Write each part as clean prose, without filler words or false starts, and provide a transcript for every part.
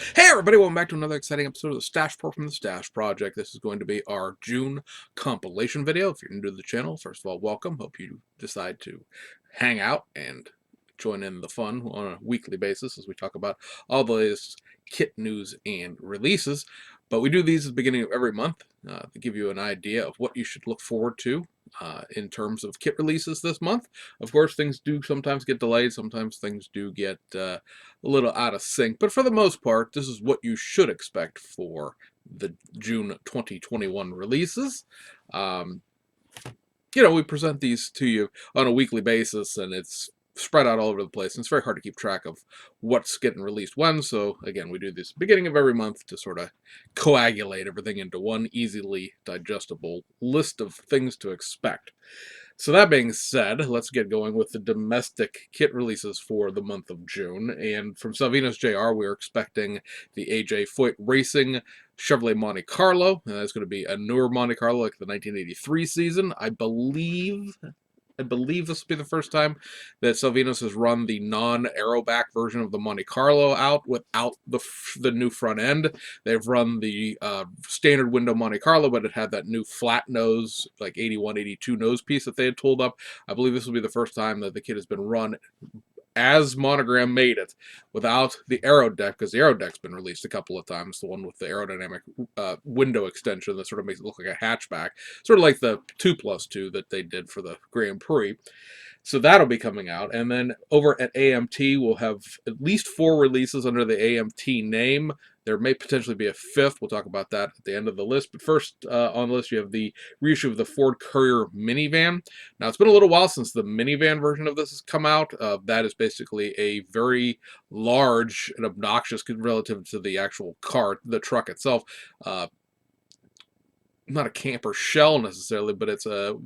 Hey everybody, welcome back to another exciting episode of the Stash Report from the Stash Project. This is going to be our June compilation video. If you're new to the channel, first of all, welcome. Hope you decide to hang out and join in the fun on a weekly basis as we talk about all the latest kit news and releases. But we do these at the beginning of every month to give you an idea of what you should look forward to in terms of kit releases this month. Of course, things do sometimes get delayed. Sometimes things do get a little out of sync. But for the most part, this is what you should expect for the June 2021 releases. Um, we present these to you on a weekly basis, and it's spread out all over the place, and it's very hard to keep track of what's getting released when. So again, we do this beginning of every month to sort of coagulate everything into one easily digestible list of things to expect. So that being said, let's get going with the domestic kit releases for the month of June. And from Salvinos JR, we're expecting the AJ Foyt Racing Chevrolet Monte Carlo. And that's going to be a newer Monte Carlo, like the 1983 season. I believe this will be the first time that Salvinos has run the non-aeroback version of the Monte Carlo out without the new front end. They've run the standard window Monte Carlo, but it had that new flat nose, like 81, 82 nose piece that they had tooled up. I believe this will be the first time that the kit has been run as Monogram made it, without the aero deck, because the aero deck's been released a couple of times, the one with the aerodynamic window extension that sort of makes it look like a hatchback, sort of like the 2+2 that they did for the Grand Prix. So that'll be coming out. And then over at AMT, we'll have at least 4 releases under the AMT name. There may potentially be a 5th. We'll talk about that at the end of the list. But first on the list, you have the reissue of the Ford Courier minivan. Now, it's been a little while since the minivan version of this has come out. That is basically a very large and obnoxious, relative to the actual car, the truck itself, not a camper shell necessarily, but it's a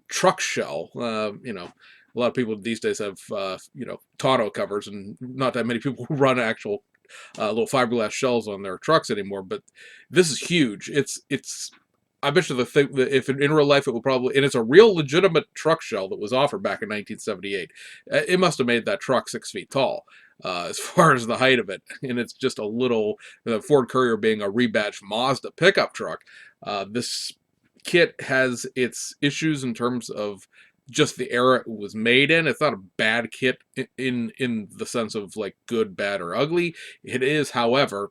truck shell. A lot of people these days have tonneau covers, and not that many people run actual little fiberglass shells on their trucks anymore. But this is huge. It's I bet you the thing that if in real life it will probably, and it's a real legitimate truck shell that was offered back in 1978. It must have made that truck 6 feet tall. As far as the height of it, and it's just a little, the Ford Courier being a rebadged Mazda pickup truck. This kit has its issues in terms of just the era it was made in. It's not a bad kit in the sense of like good, bad, or ugly. It is, however,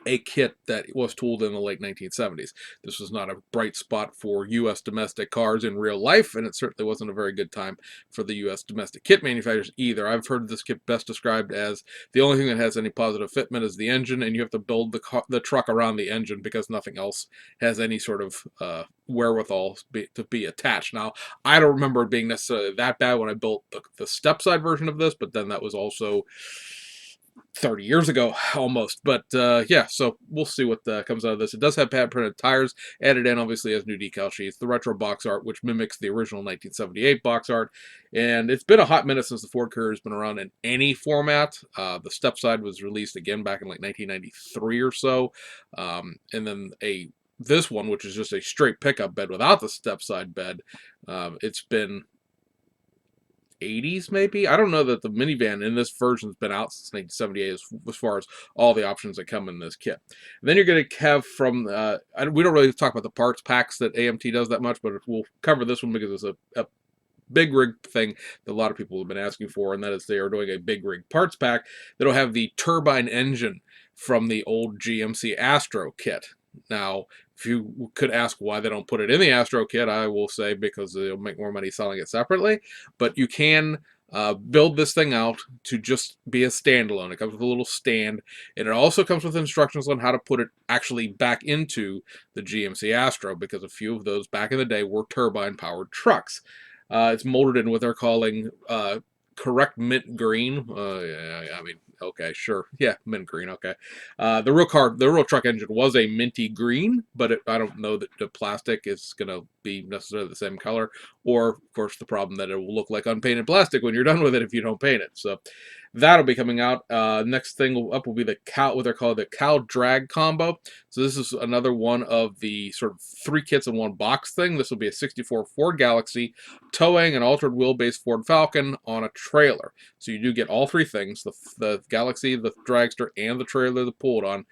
a kit that was tooled in the late 1970s. This was not a bright spot for U.S. domestic cars in real life, and it certainly wasn't a very good time for the U.S. domestic kit manufacturers either. I've heard this kit best described as the only thing that has any positive fitment is the engine, and you have to build the truck around the engine because nothing else has any sort of wherewithal to be attached. Now, I don't remember it being necessarily that bad when I built the step-side version of this, but then that was also 30 years ago almost. But yeah, so we'll see what comes out of this. It does have pad printed tires added in, obviously, as new decal sheets, the retro box art, which mimics the original 1978 box art. And it's been a hot minute since the Ford Courier has been around in any format. The step side was released again back in like 1993 or so, and then this one, which is just a straight pickup bed without the step side bed, it's been 80s maybe. I don't know that the minivan in this version has been out since 1978 as far as all the options that come in this kit. And then you're going to have from we don't really talk about the parts packs that AMT does that much, but we'll cover this one because it's a big rig thing that a lot of people have been asking for, and that is they are doing a big rig parts pack that'll have the turbine engine from the old GMC Astro kit. Now, if you could ask why they don't put it in the Astro kit, I will say because they'll make more money selling it separately. But you can build this thing out to just be a standalone. It comes with a little stand, and it also comes with instructions on how to put it actually back into the GMC Astro, because a few of those back in the day were turbine-powered trucks. It's molded in what they're calling correct mint green. I mean, okay, sure. Yeah, mint green, okay. The real truck engine was a minty green, but I don't know that the plastic is going to be necessarily the same color. Or, of course, the problem that it will look like unpainted plastic when you're done with it if you don't paint it. So that'll be coming out. Next thing up will be the what they're called the Cow Drag combo. So this is another one of the sort of 3 kits in 1 box thing. This will be a 64 Ford Galaxy towing an altered wheelbase Ford Falcon on a trailer. So you do get all 3 things. The Galaxy, the dragster, and the trailer they pulled on.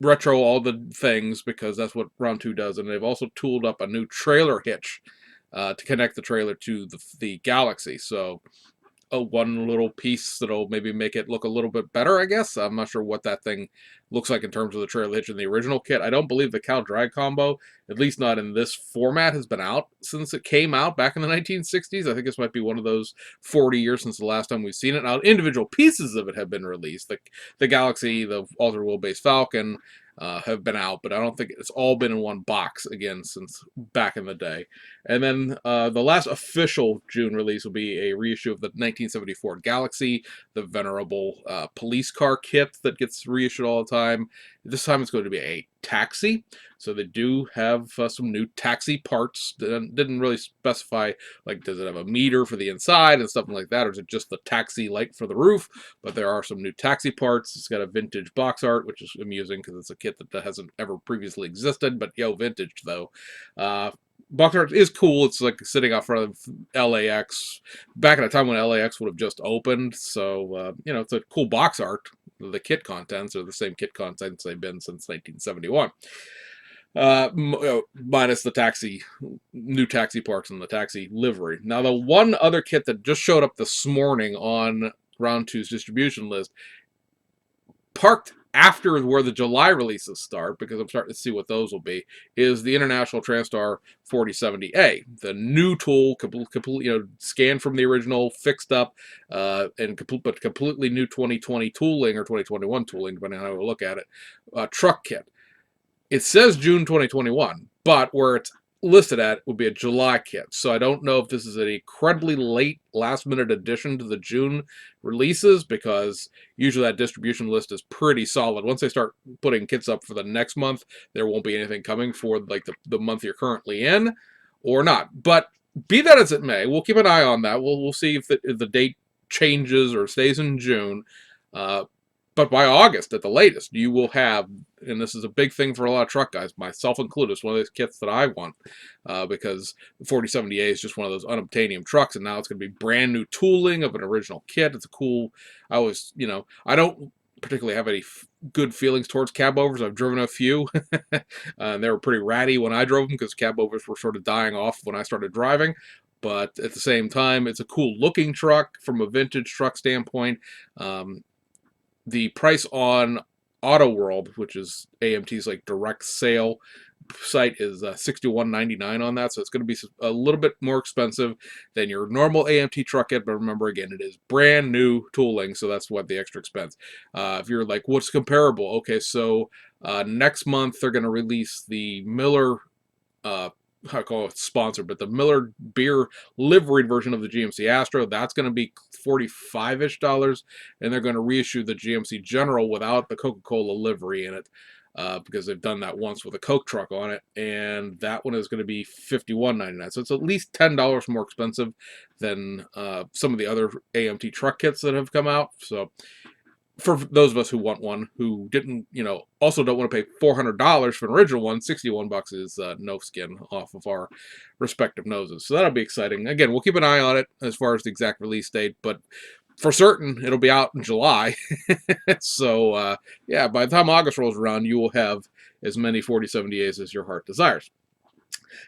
Retro all the things because that's what Round 2 does, and they've also tooled up a new trailer hitch to connect the trailer to the Galaxy. So one little piece that'll maybe make it look a little bit better, I guess. I'm not sure what that thing looks like in terms of the trailer hitch in the original kit. I don't believe the Cal drag combo, at least not in this format, has been out since it came out back in the 1960s. I think this might be one of those 40 years since the last time we've seen it. Now, individual pieces of it have been released. The Galaxy, the Altered Wheelbase Falcon, have been out, but I don't think it's all been in one box again since back in the day. And then the last official June release will be a reissue of the 1974 Galaxy, the venerable police car kit that gets reissued all the time. This time it's going to be a taxi. So they do have some new taxi parts. Didn't really specify, like, does it have a meter for the inside and stuff like that, or is it just the taxi light for the roof? But there are some new taxi parts. It's got a vintage box art, which is amusing because it's a kit that hasn't ever previously existed, but yo, vintage though. Box art is cool. It's like sitting out front of LAX back at a time when LAX would have just opened. So, it's a cool box art. The kit contents are the same kit contents they've been since 1971. Minus the new taxi parts and the taxi livery. Now, the one other kit that just showed up this morning on Round 2's distribution list, parked after where the July releases start, because I'm starting to see what those will be, is the International TranStar 4070A. The new tool, completely, scanned from the original, fixed up, but completely new 2020 tooling, or 2021 tooling, depending on how we look at it, truck kit. It says June 2021, but where it's listed at would be a July kit. So I don't know if this is an incredibly late, last-minute addition to the June releases, because usually that distribution list is pretty solid. Once they start putting kits up for the next month, there won't be anything coming for like the month you're currently in, or not. But be that as it may, we'll keep an eye on that. We'll see if the date changes or stays in June. But by August, at the latest, you will have, and this is a big thing for a lot of truck guys, myself included, it's one of those kits that I want, because the 4070A is just one of those unobtainium trucks, and now it's going to be brand new tooling of an original kit. It's a cool, I don't particularly have any good feelings towards cab overs. I've driven a few, and they were pretty ratty when I drove them, because cab overs were sort of dying off when I started driving. But at the same time, it's a cool looking truck from a vintage truck standpoint. The price on Auto World, which is AMT's like direct sale site, is $61.99 on that, so it's going to be a little bit more expensive than your normal AMT truck kit. But remember, again, it is brand new tooling, so that's what the extra expense. If you're like, what's comparable? Okay, so next month they're going to release the Miller, I call it sponsored, but the Miller beer liveried version of the GMC Astro. That's going to be $45-ish, and they're going to reissue the GMC General without the Coca-Cola livery in it, because they've done that once with a Coke truck on it, and that one is going to be $51.99. So it's at least $10 more expensive than some of the other AMT truck kits that have come out. So for those of us who want one, who didn't, also don't want to pay $400 for an original one, $61 is no skin off of our respective noses. So that'll be exciting. Again, we'll keep an eye on it as far as the exact release date, but for certain, it'll be out in July. So, yeah, by the time August rolls around, you will have as many 4070As as your heart desires.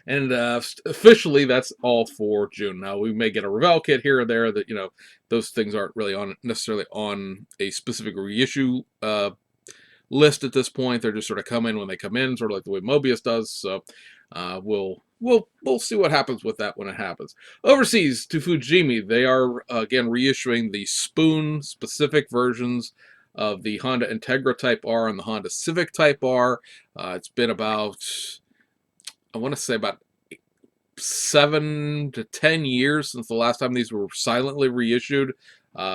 And officially, that's all for June. Now, we may get a Revell kit here or there that, those things aren't really necessarily on a specific reissue list at this point. They're just sort of come in when they come in, sort of like the way Mobius does. So we'll see what happens with that when it happens. Overseas to Fujimi, they are again reissuing the Spoon-specific versions of the Honda Integra Type R and the Honda Civic Type R. It's been about, I want to say, about 7 to 10 years since the last time these were silently reissued.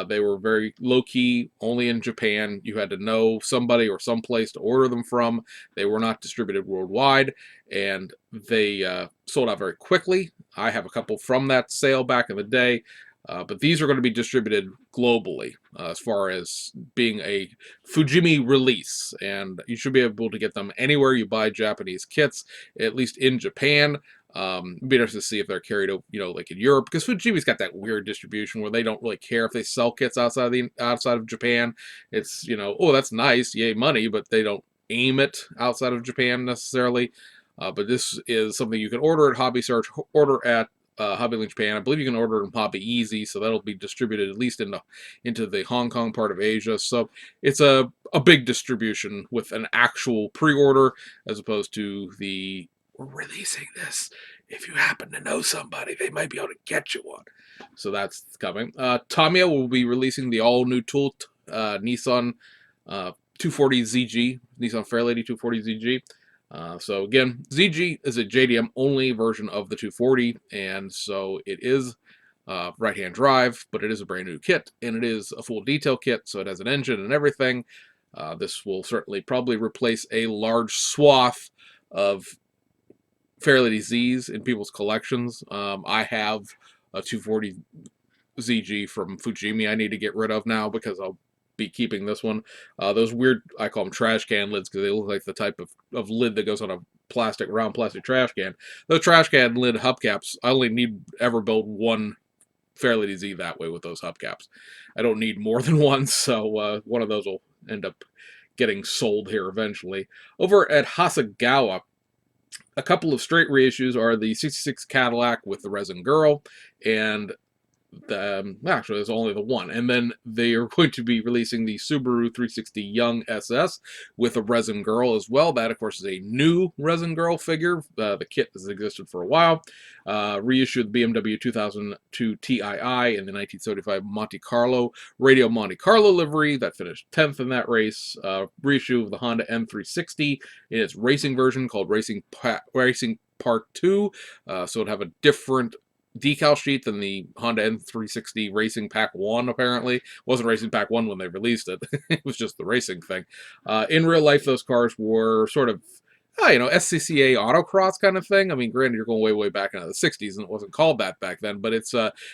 They were very low-key, only in Japan. You had to know somebody or someplace to order them from. They were not distributed worldwide, and they sold out very quickly. I have a couple from that sale back in the day, but these are going to be distributed globally as far as being a Fujimi release, and you should be able to get them anywhere you buy Japanese kits, at least in Japan. Be interested to see if they're carried, like in Europe, because Fujimi's got that weird distribution where they don't really care if they sell kits outside of Japan. It's oh, that's nice, yay money, but they don't aim it outside of Japan necessarily. But this is something you can order at Hobby Search, order at Hobby Link Japan. I believe you can order it in Hobby Easy, so that'll be distributed at least into the Hong Kong part of Asia. So it's a big distribution with an actual pre-order as opposed to the we're releasing this. If you happen to know somebody, they might be able to get you one. So that's coming. Tamiya will be releasing the all-new tool Nissan 240ZG, Nissan Fairlady 240ZG. So again, ZG is a JDM only version of the 240, and so it is right-hand drive, but it is a brand new kit, and it is a full detail kit, so it has an engine and everything. This will certainly probably replace a large swath of Fairlady Z's in people's collections. I have a 240 ZG from Fujimi I need to get rid of now because I'll be keeping this one. Those weird, I call them trash can lids because they look like the type of lid that goes on a round plastic trash can. Those trash can lid hubcaps, I only need ever build one Fairlady Z that way with those hubcaps. I don't need more than one, so one of those will end up getting sold here eventually. Over at Hasegawa, a couple of straight reissues are the 66 Cadillac with the Resin Girl, and actually there's only the one, and then they are going to be releasing the Subaru 360 Young SS with a Resin Girl as well. That, of course, is a new Resin Girl figure. The kit has existed for a while. Reissued the BMW 2002 Tii in the 1975 Monte Carlo Radio Monte Carlo livery that finished 10th in that race. Reissue of the Honda M360 in its racing version called Racing Part 2, so it'd have a different decal sheet than the Honda M360 Racing Pack 1, apparently. It wasn't Racing Pack 1 when they released it. It was just the racing thing. In real life, those cars were sort of, SCCA autocross kind of thing. I mean, granted, you're going way, way back into the 60s, and it wasn't called that back then, but it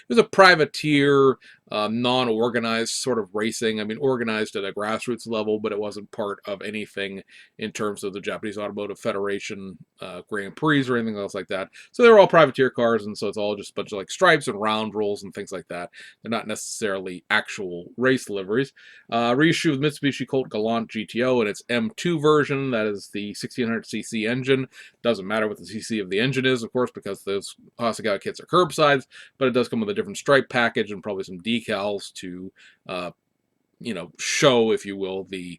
was a privateer, non-organized sort of racing. I mean, organized at a grassroots level, but it wasn't part of anything in terms of the Japanese Automotive Federation Grand Prix or anything else like that. So they were all privateer cars, and so it's all just a bunch of like stripes and round rolls and things like that. They're not necessarily actual race liveries. Reissue of Mitsubishi Colt Galant GTO in its M2 version. That is the 1600cc engine. Doesn't matter what the cc of the engine is, of course, because those Hasegawa kits are curbsides, but it does come with a different stripe package and probably some decals to, show, if you will, the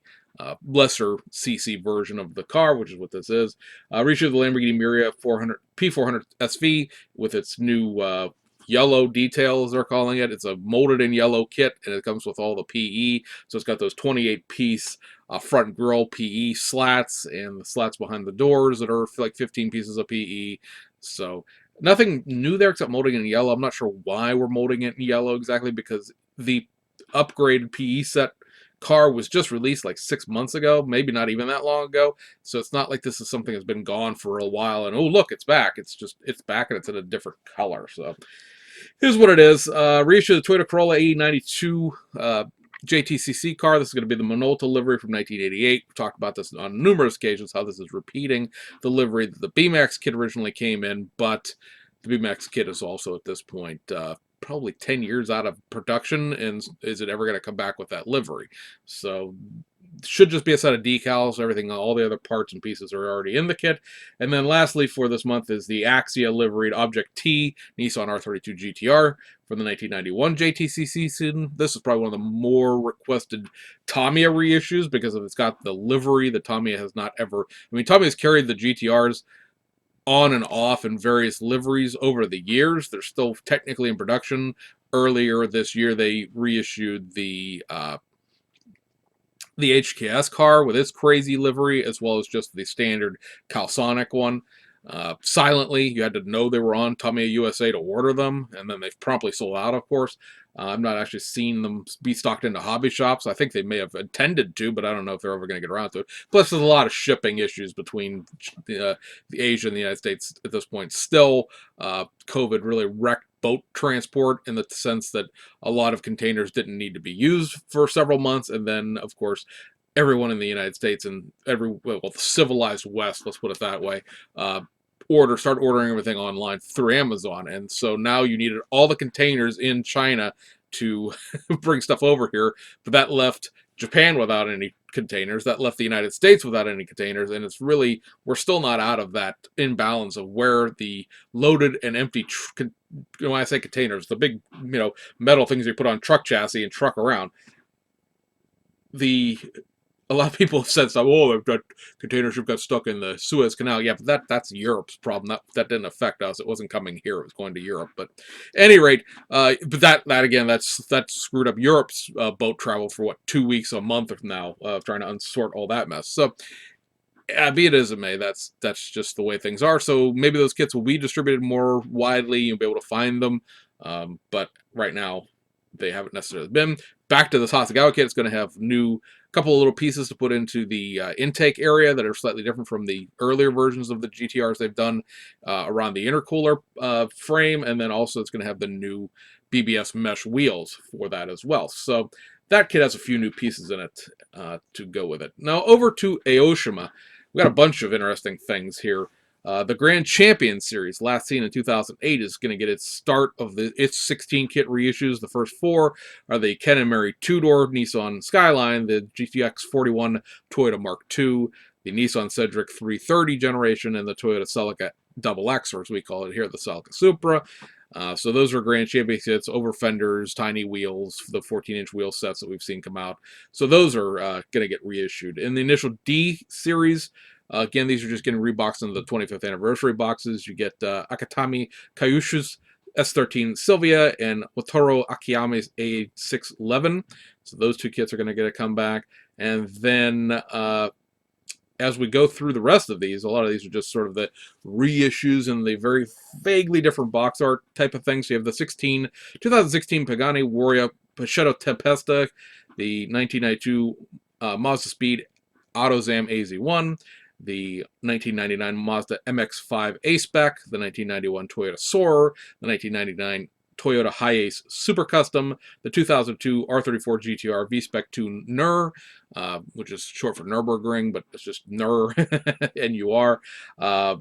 lesser CC version of the car, which is what this is. Reissue of the Lamborghini Miura P400 SV with its new yellow details, they're calling it. It's a molded in yellow kit, and it comes with all the PE. So it's got those 28-piece front grille PE slats and the slats behind the doors that are like 15 pieces of PE. So nothing new there except molding in yellow. I'm not sure why we're molding it in yellow exactly, because the upgraded PE set car was just released like 6 months ago, maybe not even that long ago. So it's not like this is something that's been gone for a while and, oh, look, it's back. It's back and it's in a different color. So here's what it is. Reissue the Toyota Corolla AE92 JTCC car. This is going to be the Minolta livery from 1988. We've talked about this on numerous occasions, how this is repeating the livery that the B-Max kit originally came in, but the B-Max kit is also at this point probably 10 years out of production, and is it ever going to come back with that livery? So should just be a set of decals. Everything, all the other parts and pieces are already in the kit. And then lastly for this month is the Axia liveried Object T Nissan R32 GTR from the 1991 JTCC season. This is probably one of the more requested Tamiya reissues because it's got the livery that Tamiya has not ever... I mean, Tamiya's carried the GTRs on and off in various liveries over the years. They're still technically in production. Earlier this year, they reissued the HKS car with its crazy livery, as well as just the standard Calsonic one. Silently, you had to know they were on Tamiya USA to order them, and then they've promptly sold out, of course. I've not actually seen them be stocked into hobby shops. I think they may have intended to, but I don't know if they're ever going to get around to it. Plus, there's a lot of shipping issues between the Asia and the United States at this point. Still, COVID really wrecked boat transport in the sense that a lot of containers didn't need to be used for several months, and then, of course, everyone in the United States and the civilized West, let's put it that way, start ordering everything online through Amazon. And so now you needed all the containers in China to bring stuff over here, but that left Japan without any containers. That left the United States without any containers. And it's really, we're still not out of that imbalance of where the loaded and empty, when I say containers, the big, metal things you put on truck chassis and truck around. A lot of people have said stuff. Oh, they've got container ship got stuck in the Suez Canal. Yeah, but that's Europe's problem. That didn't affect us. It wasn't coming here. It was going to Europe. But at any rate, but that again, that's screwed up Europe's boat travel for what, 2 weeks, a month now, trying to unsort all that mess. So, be it as it may, that's just the way things are. So maybe those kits will be distributed more widely. You'll be able to find them. But right now, they haven't necessarily been. Back to the Sasagawa kit, it's going to have couple of little pieces to put into the intake area that are slightly different from the earlier versions of the GTRs they've done around the intercooler frame, and then also it's going to have the new BBS mesh wheels for that as well. So that kit has a few new pieces in it to go with it. Now over to Aoshima. We got a bunch of interesting things here. The Grand Champion series, last seen in 2008, is going to get its start of its 16 kit reissues. The first 4 are the Ken and Mary 2-door Nissan Skyline, the GTX 41 Toyota Mark II, the Nissan Cedric 330 generation, and the Toyota Celica XX, or as we call it here, the Celica Supra. So those are Grand Champion kits, over fenders, tiny wheels, the 14-inch wheel sets that we've seen come out. So those are going to get reissued. In the initial D series, again, these are just getting reboxed into the 25th anniversary boxes. You get Akatami Kyushu's S13 Sylvia and Wataru Akiyame's A611. So those 2 kits are going to get a comeback. And then as we go through the rest of these, a lot of these are just sort of the reissues and the very vaguely different box art type of things. So you have the 2016 Pagani Warrior Peugeot Tempesta, the 1992 Mazda Speed AutoZam AZ1, the 1999 Mazda MX-5 A-Spec, the 1991 Toyota Soarer, the 1999 Toyota Hiace Super Custom, the 2002 R34 GTR V-Spec 2 NUR, which is short for Nürburgring, but it's just NUR, N-U-R. I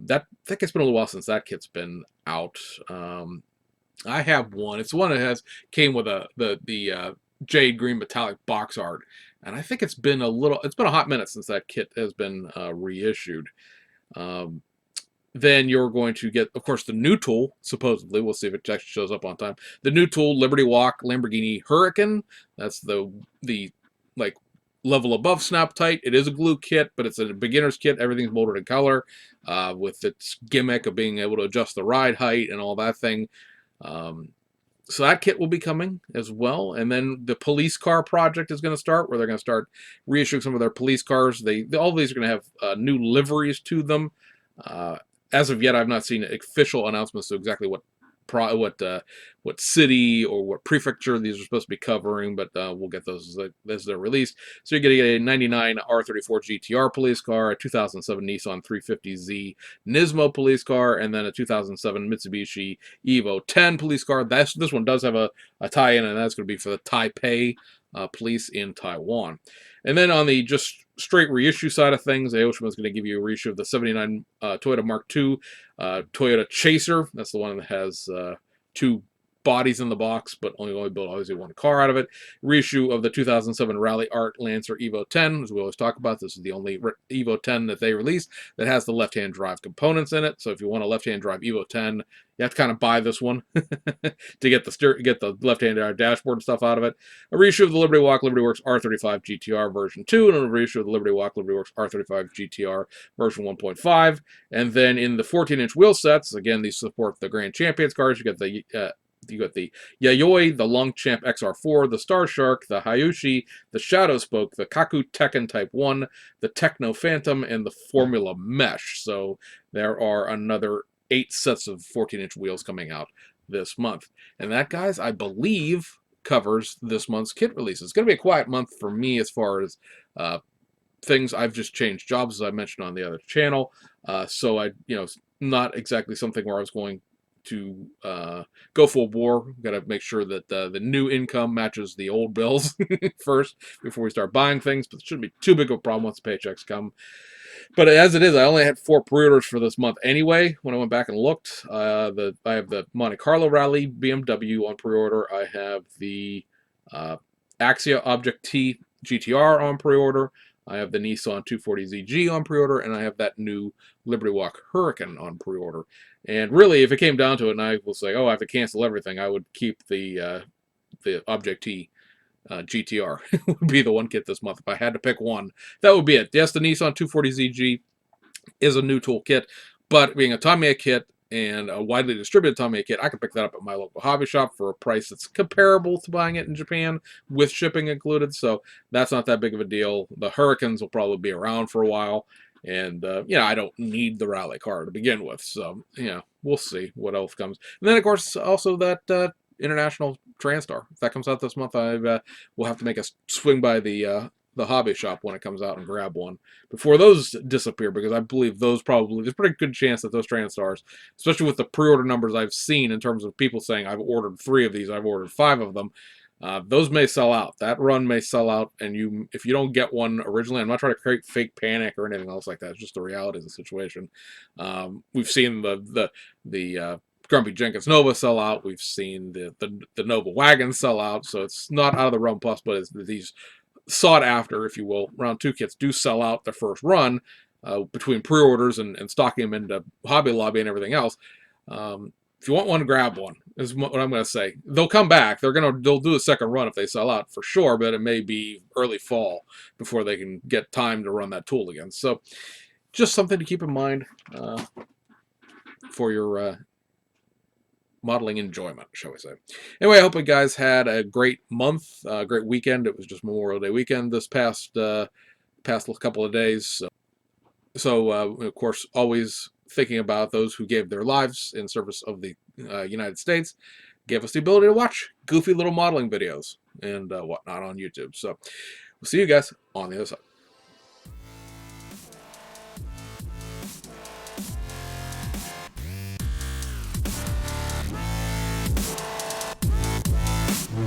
think it's been a little while since that kit's been out. I have one. It's the one that came with the jade green metallic box art. And I think it's been a hot minute since that kit has been reissued. Then you're going to get, of course, the new tool, supposedly. We'll see if it actually shows up on time. The new tool, Liberty Walk Lamborghini Huracan. That's the level above Snap Tight. It is a glue kit, but it's a beginner's kit. Everything's molded in color with its gimmick of being able to adjust the ride height and all that thing. So that kit will be coming as well. And then the police car project is going to start, where they're going to start reissuing some of their police cars. All of these are going to have new liveries to them. As of yet, I've not seen official announcements of exactly what city or what prefecture these are supposed to be covering, but we'll get those as they're released. So you're going to get a 99 R34 GTR police car, a 2007 Nissan 350Z Nismo police car, and then a 2007 Mitsubishi Evo 10 police car. This one does have a tie-in, and that's going to be for the Taipei police in Taiwan. And then on the just straight reissue side of things, Aoshima is going to give you a reissue of the 79 Toyota Mark II Toyota Chaser. That's the one that has 2 bodies in the box, but only built obviously 1 car out of it. Reissue of the 2007 Rally Art Lancer Evo 10, as we always talk about. This is the only Evo 10 that they released that has the left-hand drive components in it. So if you want a left-hand drive Evo 10, you have to kind of buy this one to get the left-hand drive dashboard and stuff out of it. A reissue of the Liberty Walk Liberty Works R35 GTR version 2, and a reissue of the Liberty Walk Liberty Works R35 GTR version 1.5. And then in the 14-inch wheel sets, again, these support the Grand Champions cars. You got the Yayoi, the Longchamp XR4, the Star Shark, the Hayushi, the Shadow Spoke, the Kaku Tekken Type 1, the Techno Phantom, and the Formula Mesh. So there are another 8 sets of 14-inch wheels coming out this month. And that, guys, I believe covers this month's kit releases. It's going to be a quiet month for me as far as things. I've just changed jobs, as I mentioned on the other channel. So not exactly something where I was going to go full bore. Got to make sure that the new income matches the old bills first before we start buying things. But it shouldn't be too big of a problem once the paychecks come. But as it is, I only had 4 pre-orders for this month anyway. When I went back and looked, I have the Monte Carlo Rally BMW on pre-order. I have the Axia Object T GTR on pre-order. I have the Nissan 240ZG on pre-order, and I have that new Liberty Walk Hurricane on pre-order. And really, if it came down to it, and I will say, oh, I have to cancel everything, I would keep the Object T GTR would be the one kit this month. If I had to pick one, that would be it. Yes, the Nissan 240ZG is a new tool kit, but being a Tamiya kit and a widely distributed Tamiya kit, I can pick that up at my local hobby shop for a price that's comparable to buying it in Japan with shipping included, so that's not that big of a deal. The Hurricanes will probably be around for a while, and I don't need the rally car to begin with, so we'll see what else comes. And then, of course, also that International Transtar. If that comes out this month, I will have to make a swing by the hobby shop when it comes out and grab one before those disappear, because I believe those probably, there's a pretty good chance that those Transtars, especially with the pre-order numbers I've seen in terms of people saying I've ordered 3 of these, I've ordered 5 of them, those may sell out. That run may sell out, and if you don't get one originally, I'm not trying to create fake panic or anything else like that. It's just the reality of the situation. We've seen the Grumpy Jenkins Nova sell out. We've seen the Nova Wagon sell out, so it's not out of the realm possible. These sought after, if you will, round 2 kits do sell out the first run between pre-orders and stocking them into Hobby Lobby and everything else. If you want one, grab one, is what I'm going to say. They'll come back. They'll do a second run if they sell out for sure, but it may be early fall before they can get time to run that tool again. So just something to keep in mind for your modeling enjoyment, shall we say. Anyway, I hope you guys had a great month, a great weekend. It was just Memorial Day weekend this past couple of days. So of course, always thinking about those who gave their lives in service of the United States, gave us the ability to watch goofy little modeling videos and whatnot on YouTube. So we'll see you guys on the other side.